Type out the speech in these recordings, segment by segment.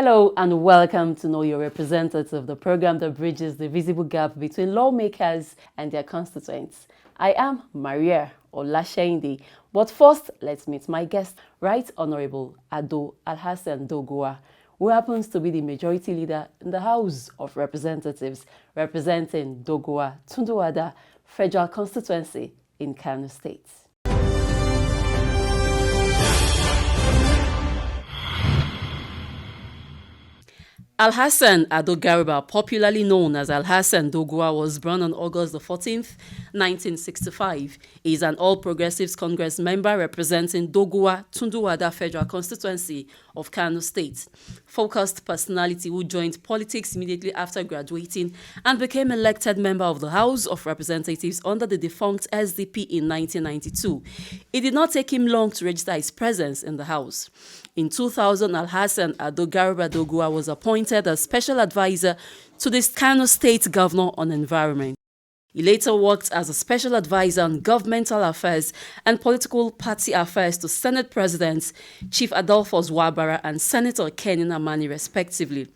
Hello and welcome to Know Your Representative, the program that bridges the visible gap between lawmakers and their constituents. I am Mariah Hon Alhassan. But first, let's meet my guest, Right Honorable Hon Alhassan Doguwa, who happens to be the majority leader in the House of Representatives, representing Doguwa Tunduwada Federal Constituency in Kano State. Alhassan Doguwa, popularly known as Alhassan Doguwa, was born on August 14th, 1965. He is an All Progressives Congress member representing Doguwa Tunduwada Federal Constituency of Kano State. Focused personality who joined politics immediately after graduating and became elected member of the House of Representatives under the defunct SDP in 1992. It did not take him long to register his presence in the House. In 2000, Alhassan Doguwa was appointed as Special Advisor to the Kano State Governor on Environment. He later worked as a Special Advisor on Governmental Affairs and Political Party Affairs to Senate Presidents Chief Adolphus Wabara and Senator Kenny Namani, respectively.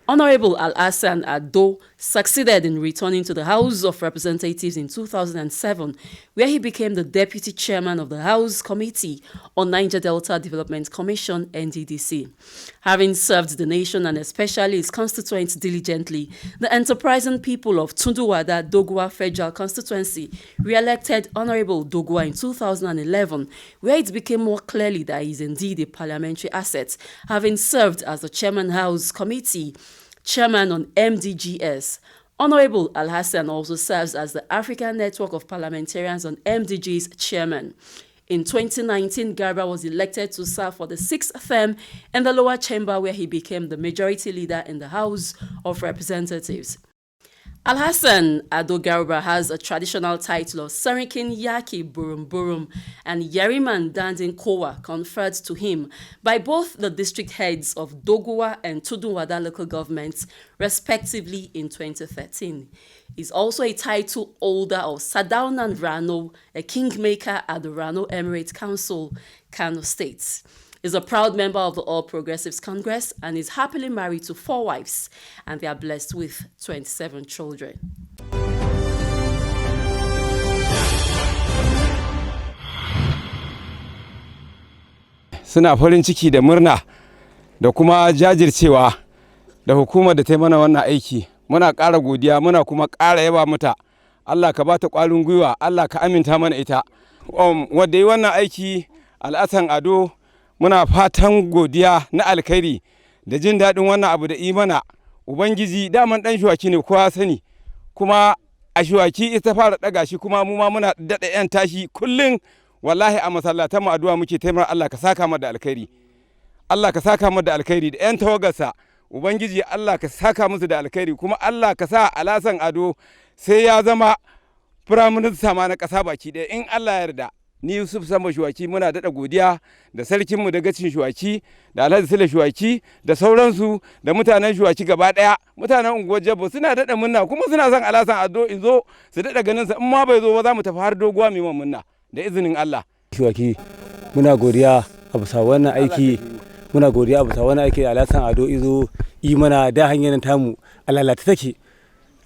Honorable Alhassan Ado succeeded in returning to the House of Representatives in 2007, where he became the Deputy Chairman of the House Committee on Niger Delta Development Commission, NDDC. Having served the nation and especially its constituents diligently, the enterprising people of Tunduwada Doguwa Federal Constituency re-elected Honorable Doguwa in 2011, where it became more clearly that he is indeed a parliamentary asset, having served as the Chairman House Committee Chairman on MDGs. Honorable Alhassan also serves as the African Network of Parliamentarians on MDGs Chairman. In 2019, Garba was elected to serve for the 6th term in the lower chamber, where he became the majority leader in the House of Representatives. Alhassan Doguwa has a traditional title of Sarikin Yaki Burum Burum and Yariman Dandin Kowa conferred to him by both the district heads of Doguwa and Tunduwada local governments, respectively, in 2013. He's also a title holder of Sadaunan Rano, a kingmaker at the Rano Emirate Council, Kano State. Is a proud member of the All Progressives Congress and is happily married to 4 wives, and they are blessed with 27 children. Suna farin ciki da murna da kuma jajircewa da hukumar da ta mana wannan aiki. Muna ƙara godiya, muna kuma ƙara yaba mata. Allah ka bata ƙwarin gwiwa, Allah ka aminta mana ita. Wanda yi wannan aiki Alhassan Ado, muna fatan godiya na alkhairi da jin daɗin wannan abu da imana. Ubangiji daman ɗan shuwaki ne kowa sani, kuma a shuwaki ita fara ɗaga shi, kuma mu ma muna daɗa 'yan tashi kullum. Wallahi a masallatan mu addu'a muke taimar Allah ka saka mu da alkhairi. Allah ka saka mu da alkhairi da 'yan tawagarsa. Ubangiji Allah ka saka musu da alkhairi, kuma Allah ka sa Alhassan Ado sai ya zama firaminista ma na ƙasa baki ɗaya in Allah ya yarda. Ni Yusuf Samba Shuwaki muna daɗa godiya da sarkinmu da gacin Shuwaki da Alhaji Sule Shuwaki da sauransu da mutanen Shuwaki gaba ɗaya. Mutanen unguwar Jabbo suna daɗa munna, kuma suna son Alhassan Ado in zo su daɗa ganin sa, in ma bai zo ba za mu tafi har Doguwa mai munna da izinin Allah. Shuwaki muna godiya a bisa wannan aiki, muna godiya a bisa wannan aiki Alhassan Ado izo yi mana da hanyar tamu alalata take.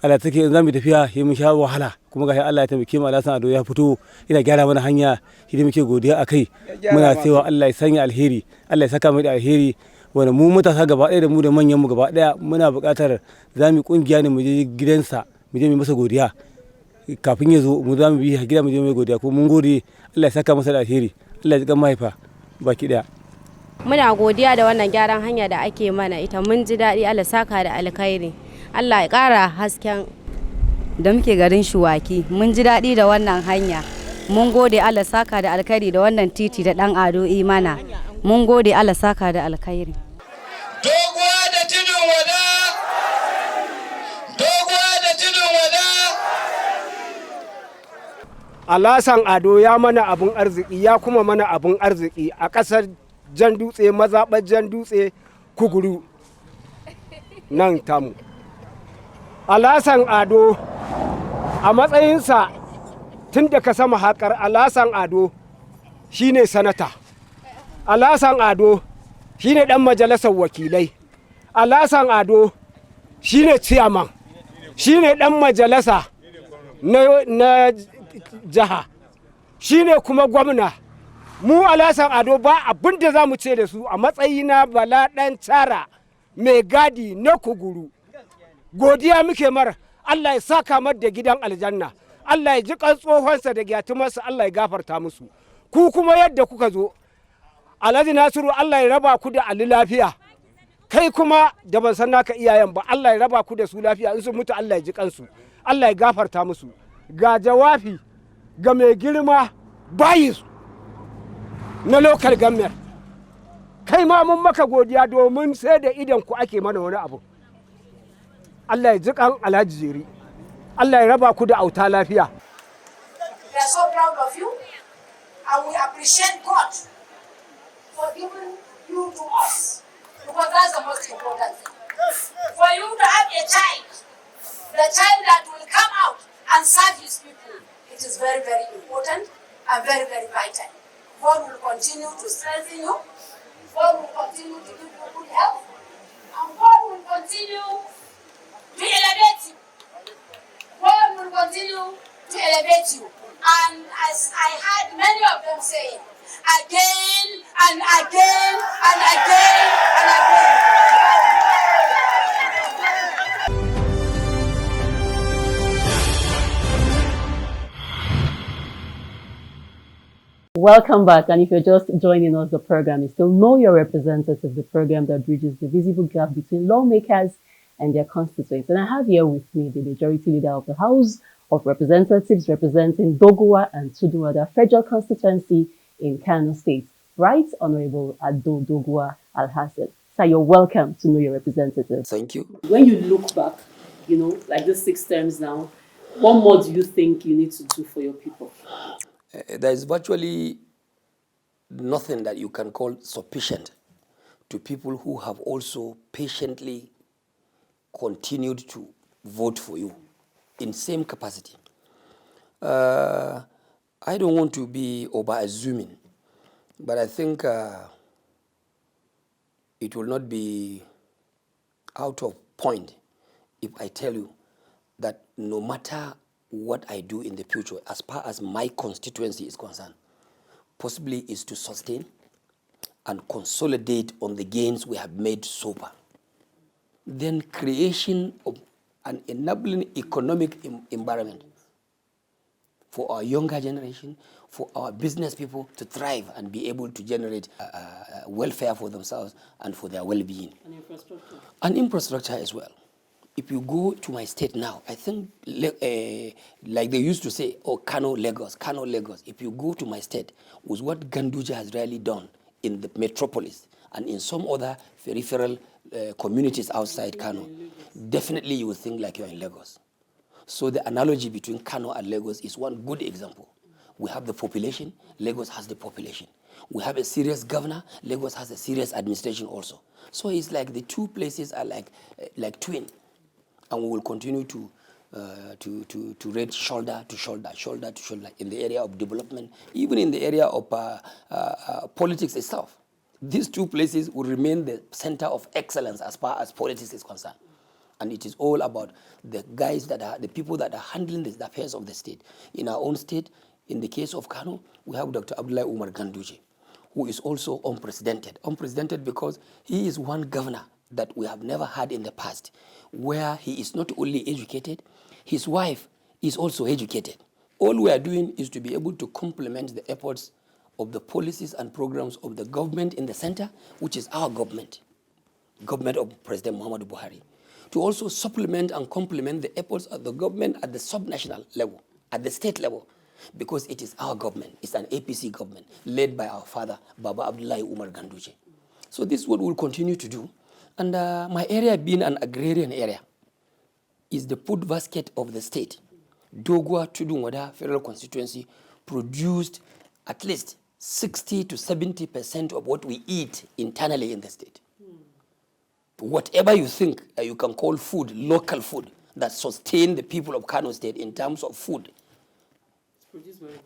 Allah take in zamu tafiya yi mun sha wahala, kuma gashi Allah ya taimake mu Alhassan Ado ya fito ina gyara mana hanya, shi da muke godiya akai. Muna cewa Allah ya sanya alheri, Allah ya saka mu da alheri. Wanda mu matasa gaba ɗaya da mu da manyan mu gaba ɗaya muna buƙatar zamu kungiya ne mu je gidansa mu je mu masa godiya. Kafin ya zo mu zamu bi gida mu je mu godiya, ko mun gode Allah ya saka masa da alheri, Allah ya ji kan mahaifa baki ɗaya. Muna godiya da wannan gyaran hanya da ake mana ita, mun ji daɗi, Allah saka da alkhairi. Allah ya ƙara hasken da muke garin Shuwaki. Mun ji daɗi da wannan hanya. Mun gode Allah saka da alkhairi da wannan titi da ɗan Ado imana. Mun gode Allah saka da alkhairi. Doguwa da tudun wada. Doguwa da tudun wada. Alhassan Ado ya mana abun arziki, ya kuma mana abun arziki a ƙasar Jan Dutse, mazaɓar Jan Dutse, Kuguru nan tamu. Alhassan Ado a matsayinsa tun da ka sama haƙar, Alhassan Ado shine sanata, Alhassan Ado shine ɗan majalisar wakilai, Alhassan Ado shine ciyaman, shine dan majalisa na jiha, shine kuma gwamna. Mu Alhassan Ado ba abin da za mu ce da su a matsayina Bala ɗan Cara mai gadi na Kuguru. Godiya muke mar, Allah ya saka mar da gidan aljanna, Allah ya ji kan tsohonsa da gyatumarsa, Allah ya gafarta musu. Ku kuma yadda kuka zo, Alhaji Nasiru Allah ya raba ku da Ali lafiya. Kai kuma da ban san naka iyayen ba, Allah ya raba ku da su lafiya, in sun mutu Allah ya ji kansu, Allah ya gafarta musu. Ga jawabi ga mai girma bayis na local government. Kai ma mun maka godiya domin sai da idan ku ake mana wani abu. Allah ya ji kan Alhaji Jeri, Allah ya raba ku da auta lafiya. We are so proud of you and we appreciate God for giving you to us, because that's the most important thing. For you to have a child, the child that will come out and serve his people, it is very, very important and very, very vital. God will continue to strengthen you, God will continue to give you good health, and God will continue to elevate you. God will continue to elevate you. And as I heard many of them saying, again and again and again and again. Welcome back, and if you're just joining us, the program is still Know Your Representative, the program that bridges the visible gap between lawmakers and their constituents. And I have here with me the majority leader of the House of Representatives representing Doguwa and Tudunwada Federal Constituency in Kano State, Right Honorable Ado Doguwa Alhassan. Sir, you're welcome to Know Your Representative. Thank you. When you look back, like this 6 terms now, what more do you think you need to do for your people? There is virtually nothing that you can call sufficient to people who have also patiently continued to vote for you in same capacity. I don't want to be over-assuming, but I think it will not be out of point if I tell you that no matter what I do in the future, as far as my constituency is concerned, possibly is to sustain and consolidate on the gains we have made so far. Then creation of an enabling economic environment for our younger generation, for our business people to thrive and be able to generate welfare for themselves and for their well-being. And infrastructure. And infrastructure as well. If you go to my state now, I think, like they used to say, oh, Kano, Lagos, Kano, Lagos. If you go to my state, with what Ganduja has really done in the metropolis and in some other peripheral communities outside Kano, definitely you will think like you're in Lagos. So the analogy between Kano and Lagos is one good example. We have the population, Lagos has the population. We have a serious governor, Lagos has a serious administration also. So it's like the two places are like twin. And we will continue to rate shoulder to shoulder, shoulder to shoulder in the area of development, even in the area of politics itself. These two places will remain the center of excellence as far as politics is concerned. And it is all about the guys the people that are handling the affairs of the state. In our own state, in the case of Kano, we have Dr. Abdullahi Umar Ganduje, who is also unprecedented. Unprecedented because he is one governor that we have never had in the past, where he is not only educated, his wife is also educated. All we are doing is to be able to complement the efforts of the policies and programs of the government in the center, which is our government of President Muhammadu Buhari, to also supplement and complement the efforts of the government at the subnational level, at the state level, because it is our government. It's an APC government led by our father, Baba Abdullahi Umar Ganduje. So this is what we'll continue to do. And my area being an agrarian area is the food basket of the state. Doguwa Tudunwada Federal Constituency produced at least 60 to 70% of what we eat internally in the state. Whatever you think you can call food, local food, that sustain the people of Kano State in terms of food,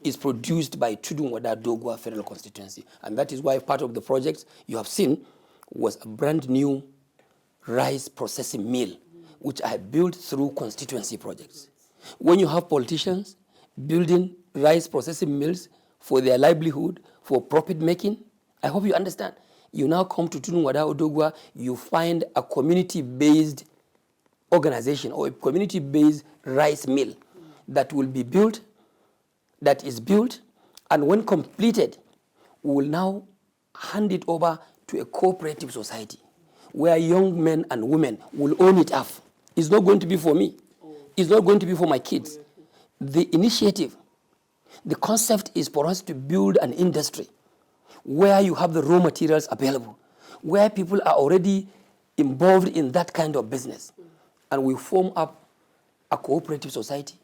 is produced by Tudunwada Doguwa Federal Constituency. And that is why part of the project you have seen was a brand new rice processing mill, which I built through constituency projects. When you have politicians building rice processing mills for their livelihood, for profit making, I hope you understand. You now come to Tudun Wada Doguwa, you find a community-based organization or a community-based rice mill that will be built, that is built, and when completed, we will now hand it over to a cooperative society where young men and women will own it up. It's not going to be for me. It's not going to be for my kids. The initiative, the concept is for us to build an industry where you have the raw materials available, where people are already involved in that kind of business. And we form up a cooperative society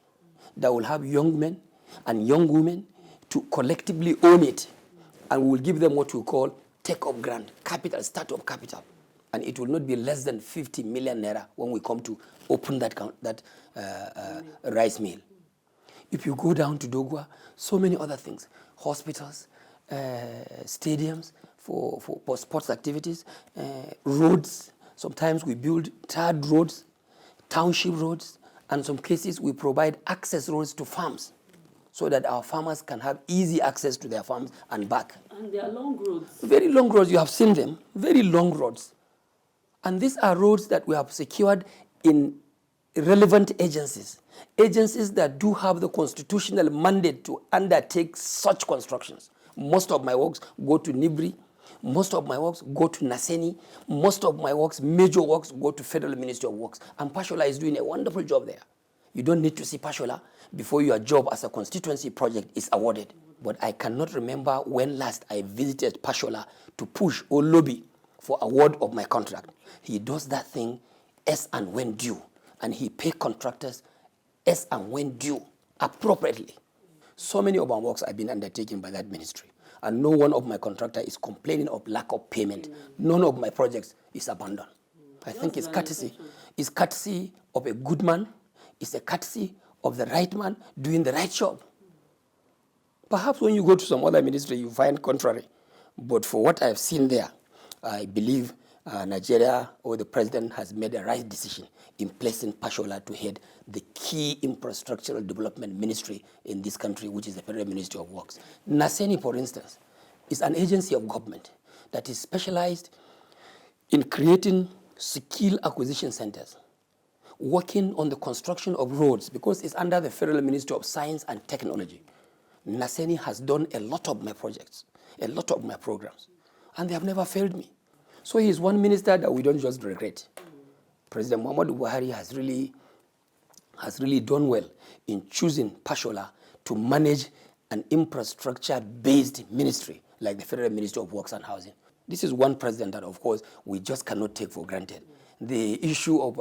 that will have young men and young women to collectively own it. And we will give them what we call take-up grant, capital, start-up capital. And it will not be less than 50 million naira when we come to open that rice mill. If you go down to Doguwa, so many other things, hospitals, stadiums for sports activities, roads. Sometimes we build tarred roads, township roads, and in some cases we provide access roads to farms so that our farmers can have easy access to their farms and back. And they are long roads. Very long roads, you have seen them, very long roads. And these are roads that we have secured in relevant agencies, agencies that do have the constitutional mandate to undertake such constructions. Most of my works go to Nibri, most of my works go to Naseni, most of my works, major works, go to Federal Ministry of Works. And Pashola is doing a wonderful job there. You don't need to see Pashola before your job as a constituency project is awarded. But I cannot remember when last I visited Pashola to push or lobby for award of my contract. He does that thing as and when due, and he pays contractors as and when due, appropriately. So many of our works have been undertaken by that ministry, and no one of my contractors is complaining of lack of payment. None of my projects is abandoned. I think it's courtesy. It's courtesy of a good man. It's a courtesy of the right man doing the right job. Perhaps when you go to some other ministry, you find contrary. But for what I've seen there, I believe Nigeria or the president has made a right decision in placing Pashola to head the key infrastructural development ministry in this country, which is the Federal Ministry of Works. Naseni, for instance, is an agency of government that is specialized in creating skill acquisition centers, working on the construction of roads, because it's under the Federal Ministry of Science and Technology. Naseni has done a lot of my projects, a lot of my programs, and they have never failed me. So he is one minister that we don't just regret. President Muhammadu Buhari has really done well in choosing Pashola to manage an infrastructure-based ministry like the Federal Ministry of Works and Housing. This is one president that, of course, we just cannot take for granted. The issue of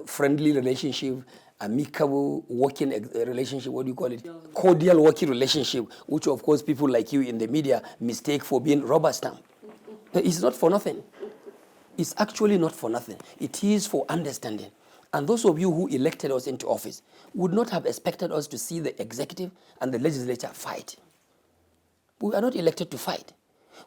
friendly relationship, amicable working relationship, what do you call it? Cordial working relationship, which, of course, people like you in the media mistake for being rubber stamp. It's not for nothing. It's actually not for nothing. It is for understanding. And those of you who elected us into office would not have expected us to see the executive and the legislature fight. We are not elected to fight.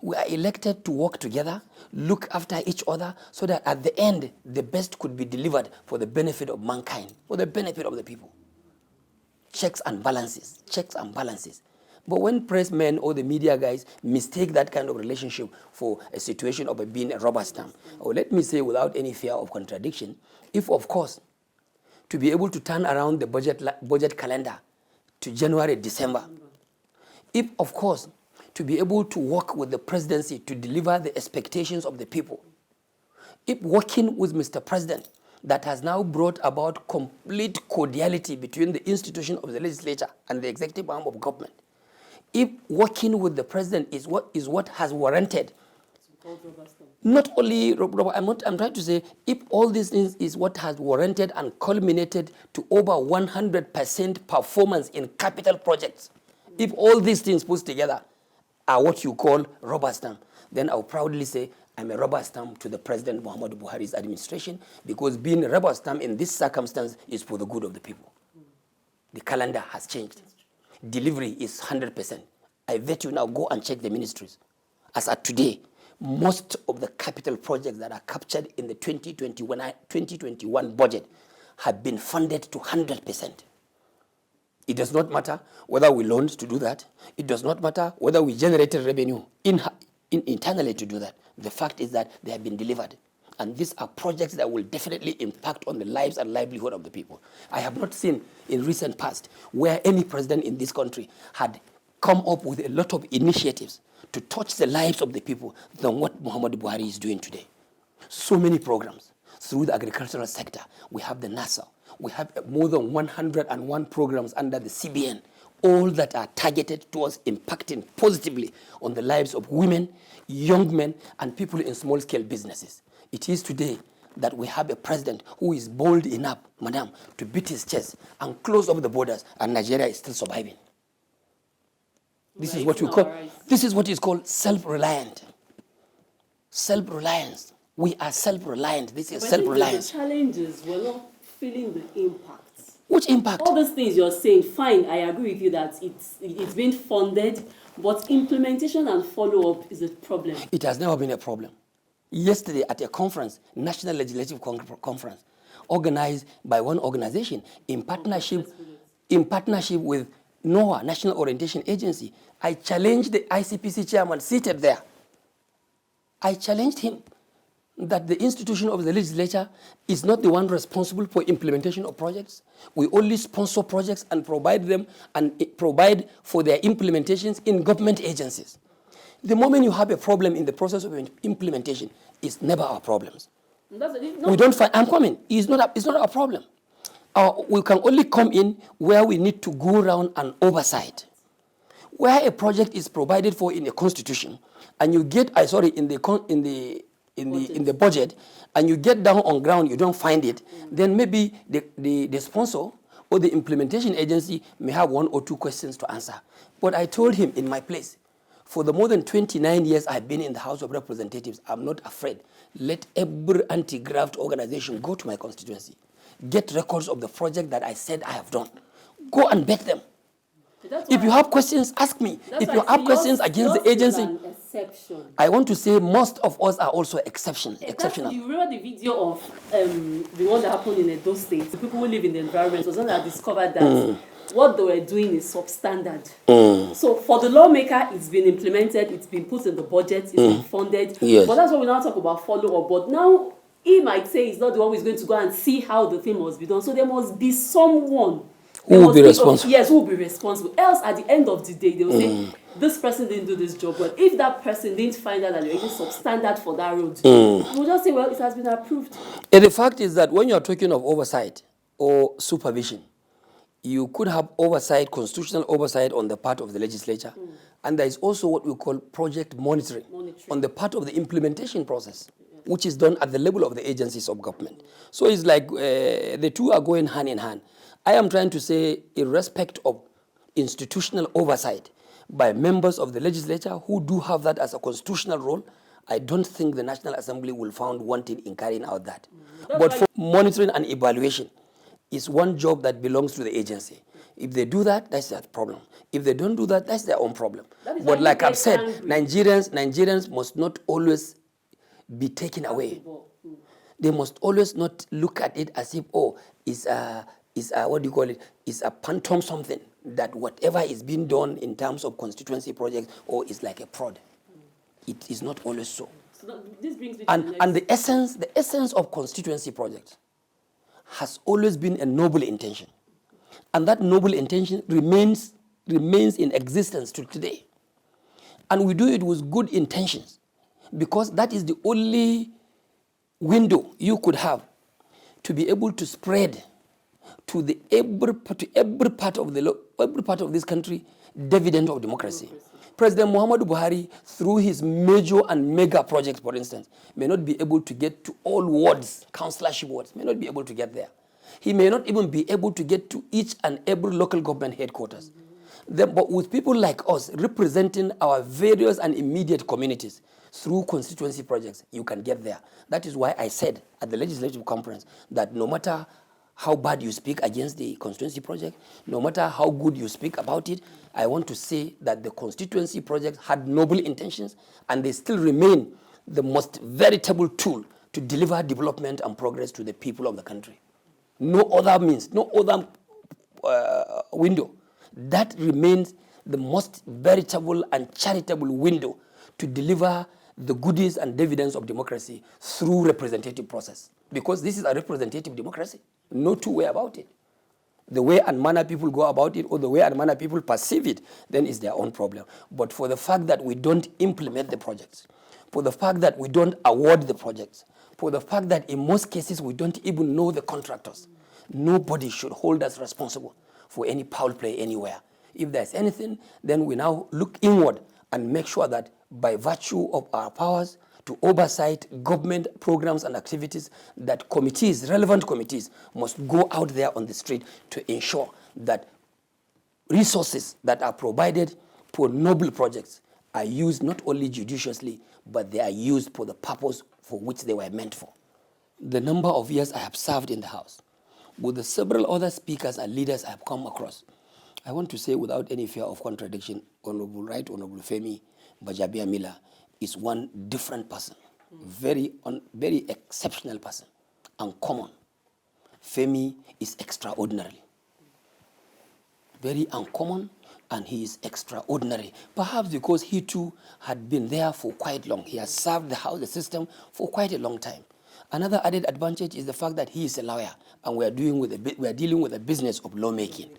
We are elected to work together, look after each other, so that at the end, the best could be delivered for the benefit of mankind, for the benefit of the people. Checks and balances, checks and balances. But when press men or the media guys mistake that kind of relationship for a situation of being a rubber stamp, or let me say without any fear of contradiction, if of course, to be able to turn around the budget calendar to January, December, if of course, to be able to work with the presidency to deliver the expectations of the people, if working with Mr. President that has now brought about complete cordiality between the institution of the legislature and the executive arm of government, if working with the president is what has warranted, not only, I'm trying to say, if all these things is what has warranted and culminated to over 100% performance in capital projects, if all these things put together are what you call rubber stamp, then I'll proudly say I'm a rubber stamp to the President Muhammadu Buhari's administration, because being a rubber stamp in this circumstance is for the good of the people. The calendar has changed. Delivery is 100%. I bet you now go and check the ministries. As at today, most of the capital projects that are captured in the 2021 budget have been funded to 100%. It does not matter whether we loaned to do that. It does not matter whether we generated revenue internally to do that. The fact is that they have been delivered. And these are projects that will definitely impact on the lives and livelihood of the people. I have not seen in recent past where any president in this country had come up with a lot of initiatives to touch the lives of the people than what Muhammadu Buhari is doing today. So many programs through the agricultural sector. We have the NASA. We have more than 101 programs under the CBN, all that are targeted towards impacting positively on the lives of women, young men, and people in small-scale businesses. It is today that we have a president who is bold enough, madam, to beat his chest and close up the borders, and Nigeria is still surviving. This is what is called self-reliant. Self-reliance. We are self-reliant. This is self-reliance. The challenges, we're not feeling the impact. Which impact? All those things you're saying, fine, I agree with you that it's being funded, but implementation and follow-up is a problem. It has never been a problem. Yesterday at a conference, National Legislative Conference, organized by one organization in partnership with NOAA, National Orientation Agency, I challenged the ICPC chairman seated there. I challenged him that the institution of the legislature is not the one responsible for implementation of projects. We only sponsor projects and provide them and provide for their implementations in government agencies. The moment you have a problem in the process of implementation, it's never our problems. We don't find, I'm coming, it's not our problem. We can only come in where we need to go around and oversight. Where a project is provided for in a constitution, and you get, in the budget, and you get down on ground, you don't find it, then maybe the sponsor or the implementation agency may have 1 or 2 questions to answer. But I told him in my place, for the more than 29 years I've been in the House of Representatives, I'm not afraid. Let every anti-graft organization go to my constituency. Get records of the project that I said I have done. Go and bet them. If you have questions, ask me. If you have questions against the agency, I want to say most of us are also exceptional. You remember the video of the one that happened in Edo State? The people who live in the environment was one that discovered that what they were doing is substandard. So for the lawmaker, it's been implemented, it's been put in the budget, it's been funded. Yes. But that's what we now talk about follow-up. But now he might say he's not the one who's going to go and see how the thing must be done. So there must be someone who will be responsible. Yes, who will be responsible. Else, at the end of the day, they will say, this person didn't do this job. But if that person didn't find out that you're using substandard for that road, we'll just say, well, it has been approved. And the fact is that when you're talking of oversight or supervision, you could have oversight, constitutional oversight on the part of the legislature. And there is also what we call project monitoring on the part of the implementation process, which is done at the level of the agencies of government. So it's like the two are going hand in hand. I am trying to say, irrespective of institutional oversight by members of the legislature who do have that as a constitutional role, I don't think the National Assembly will found wanting in carrying out that. But for monitoring and evaluation is one job that belongs to the agency. If they do that, that's their problem. If they don't do that, that's their own problem. But like I've said, Nigerians must not always be taken away. They must always not look at it as if, it's a phantom something, that whatever is being done in terms of constituency projects, is like a prod. It is not always so. This brings me to and the essence of constituency projects has always been a noble intention. And that noble intention remains in existence to today. And we do it with good intentions, because that is the only window you could have to be able to spread to every part of this country dividend of democracy. President Muhammadu Buhari, through his major and mega projects, for instance, may not be able to get to all wards, councillorship wards, may not be able to get there. He may not even be able to get to each and every local government headquarters. But with people like us representing our various and immediate communities through constituency projects, you can get there. That is why I said at the legislative conference that no matter how bad you speak against the constituency project, no matter how good you speak about it, I want to say that the constituency project had noble intentions and they still remain the most veritable tool to deliver development and progress to the people of the country. No other means, no other window. That remains the most veritable and charitable window to deliver the goodies and dividends of democracy through representative process. Because this is a representative democracy. No two way about it. The way and manner people go about it or the way and manner people perceive it, then is their own problem. But for the fact that we don't implement the projects, for the fact that we don't award the projects, for the fact that in most cases we don't even know the contractors, nobody should hold us responsible for any foul play anywhere. If there's anything, then we now look inward and make sure that by virtue of our powers to oversight government programs and activities, that committees, relevant committees, must go out there on the street to ensure that resources that are provided for noble projects are used not only judiciously, but they are used for the purpose for which they were meant for. The number of years I have served in the House, with the several other speakers and leaders I have come across, I want to say without any fear of contradiction, Honorable Femi Bajabiamila is one different person, very exceptional person, uncommon. Femi is extraordinary, very uncommon, and he is extraordinary. Perhaps because he too had been there for quite long. He has served the House, the system, for quite a long time. Another added advantage is the fact that he is a lawyer, and we are dealing with the business of lawmaking.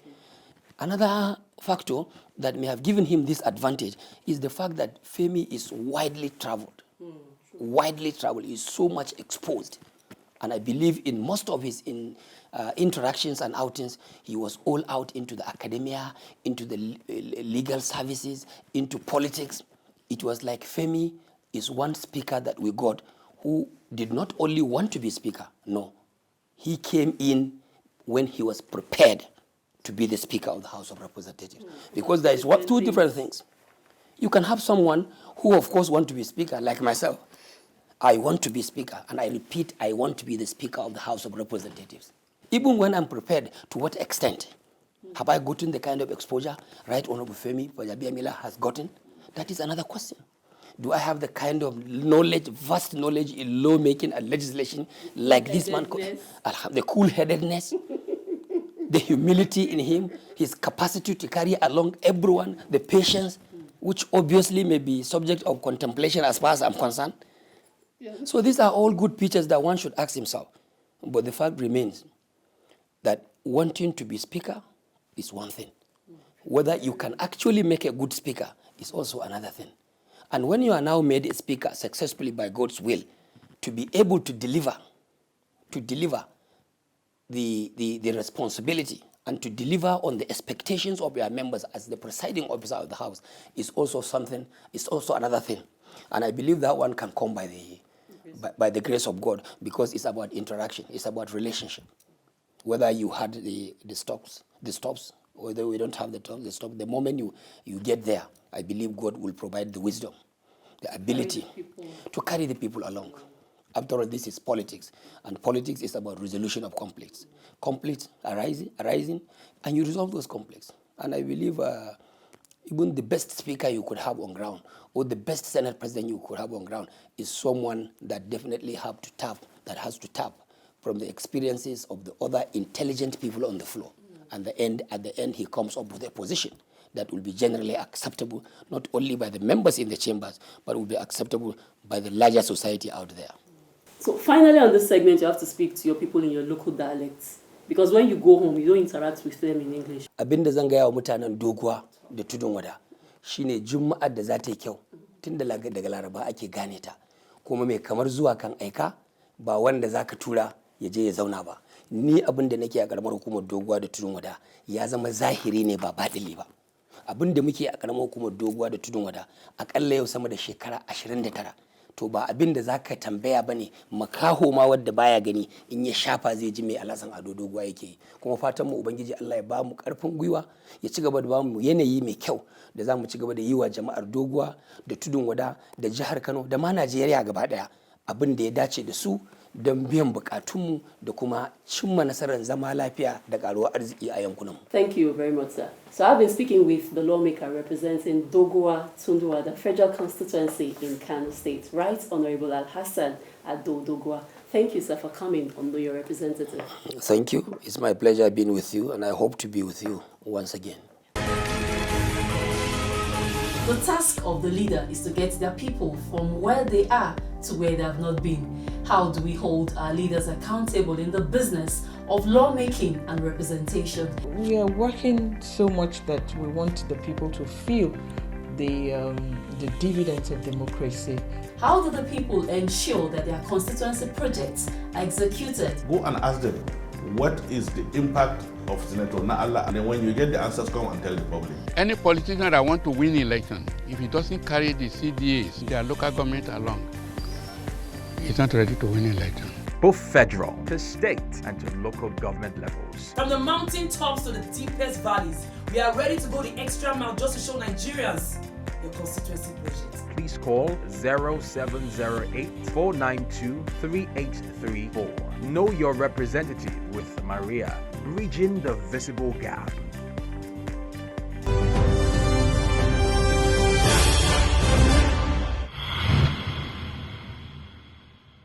Another factor that may have given him this advantage is the fact that Femi is widely traveled. Widely traveled. He is so much exposed. And I believe in most of his interactions and outings, he was all out into the academia, into the legal services, into politics. It was like Femi is one speaker that we got who did not only want to be speaker, no. He came in when he was prepared to be the Speaker of the House of Representatives. Because there is two different things. You can have someone who, of course, want to be Speaker, like myself. I want to be Speaker, and I repeat, I want to be the Speaker of the House of Representatives. Even when I'm prepared, to what extent? Have I gotten the kind of exposure Right Honorable Femi Bajabiamila has gotten? That is another question. Do I have the kind of knowledge, vast knowledge in lawmaking and legislation like this man? The cool-headedness, the humility in him, his capacity to carry along everyone, the patience, which obviously may be subject of contemplation as far as I'm concerned. Yeah. So these are all good features that one should ask himself. But the fact remains that wanting to be speaker is one thing. Whether you can actually make a good speaker is also another thing. And when you are now made a speaker successfully by God's will, to be able to deliver the responsibility and to deliver on the expectations of your members as the presiding officer of the House is also something, is also another thing. And I believe that one can come by the grace of God, because it's about interaction, it's about relationship. Whether you had the stops, whether we don't have the stops, the moment you get there, I believe God will provide the wisdom, the ability to carry the people along. After all, this is politics, and politics is about resolution of conflicts. Conflicts arising, and you resolve those conflicts. And I believe even the best speaker you could have on ground, or the best Senate president you could have on ground, is someone that definitely has to tap from the experiences of the other intelligent people on the floor. And at the end, he comes up with a position that will be generally acceptable, not only by the members in the chambers, but will be acceptable by the larger society out there. So finally on this segment, you have to speak to your people in your local dialects. Because when you go home, you don't interact with them in English. Abin da zan gaya wa mutanen Doguwa da Tudun Wada shine Juma'ar da za ta yi kyau, tun daga Laraba ake gane ta. Kuma mai kamar zuwa kan aika ba wanda za ka tura ya je ya zauna ba. Ni abin da nake a karamar hukumar Doguwa da Tudun Wada ya zama zahiri ne ba baɗili ba. Abin da muke a karamar hukumar Doguwa da Tudun Wada akalla yau sama da shekara 29. To ba abin da za ka tambaya ba ne, makaho ma wadda baya gani in ya shafa zai ji mai Alhassan Ado Doguwa yake yi. Kuma fatan mu Ubangiji Allah ya ba mu karfin gwiwa, ya ci gaba da ba mu yanayi mai kyau da za mu ci gaba da yi wa jama'ar Doguwa da Tudun Wada da jihar Kano da ma Najeriya gaba daya abin da ya dace da su don biyan bukatunmu da kuma cimma nasarar zama lafiya da karuwar arziki a yankunanmu. Thank you very much, sir. So I've been speaking with the lawmaker representing Doguwa Tunduwa, the Federal Constituency in Kano State, Right Honorable Alhassan Doguwa. Thank you, sir, for coming on your representative. Thank you. It's my pleasure being with you, and I hope to be with you once again. The task of the leader is to get their people from where they are to where they have not been. How do we hold our leaders accountable in the business of lawmaking and representation? We are working so much that we want the people to feel the dividends of democracy. How do the people ensure that their constituency projects are executed? Go and ask them, what is the impact of Senator Na'Allah? And then when you get the answers, come and tell the public. Any politician that wants to win election, if he doesn't carry the CDAs, their local government along, he's not ready to win election. Both federal, to state, and to local government levels. From the mountain tops to the deepest valleys, we are ready to go the extra mile just to show Nigerians your constituency projects. Please call 0708-492-3834. Know your representative with Mariah, bridging the visible gap.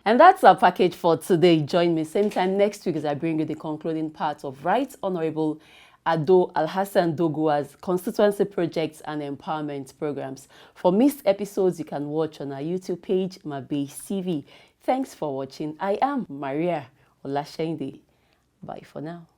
And that's our package for today. Join me same time next week as I bring you the concluding part of Right Honorable Hon Alhassan Doguwa's constituency projects and empowerment programs. For missed episodes, you can watch on our YouTube page, Mabase TV. Thanks for watching. I am Mariah Hon Alhassan. Bye for now.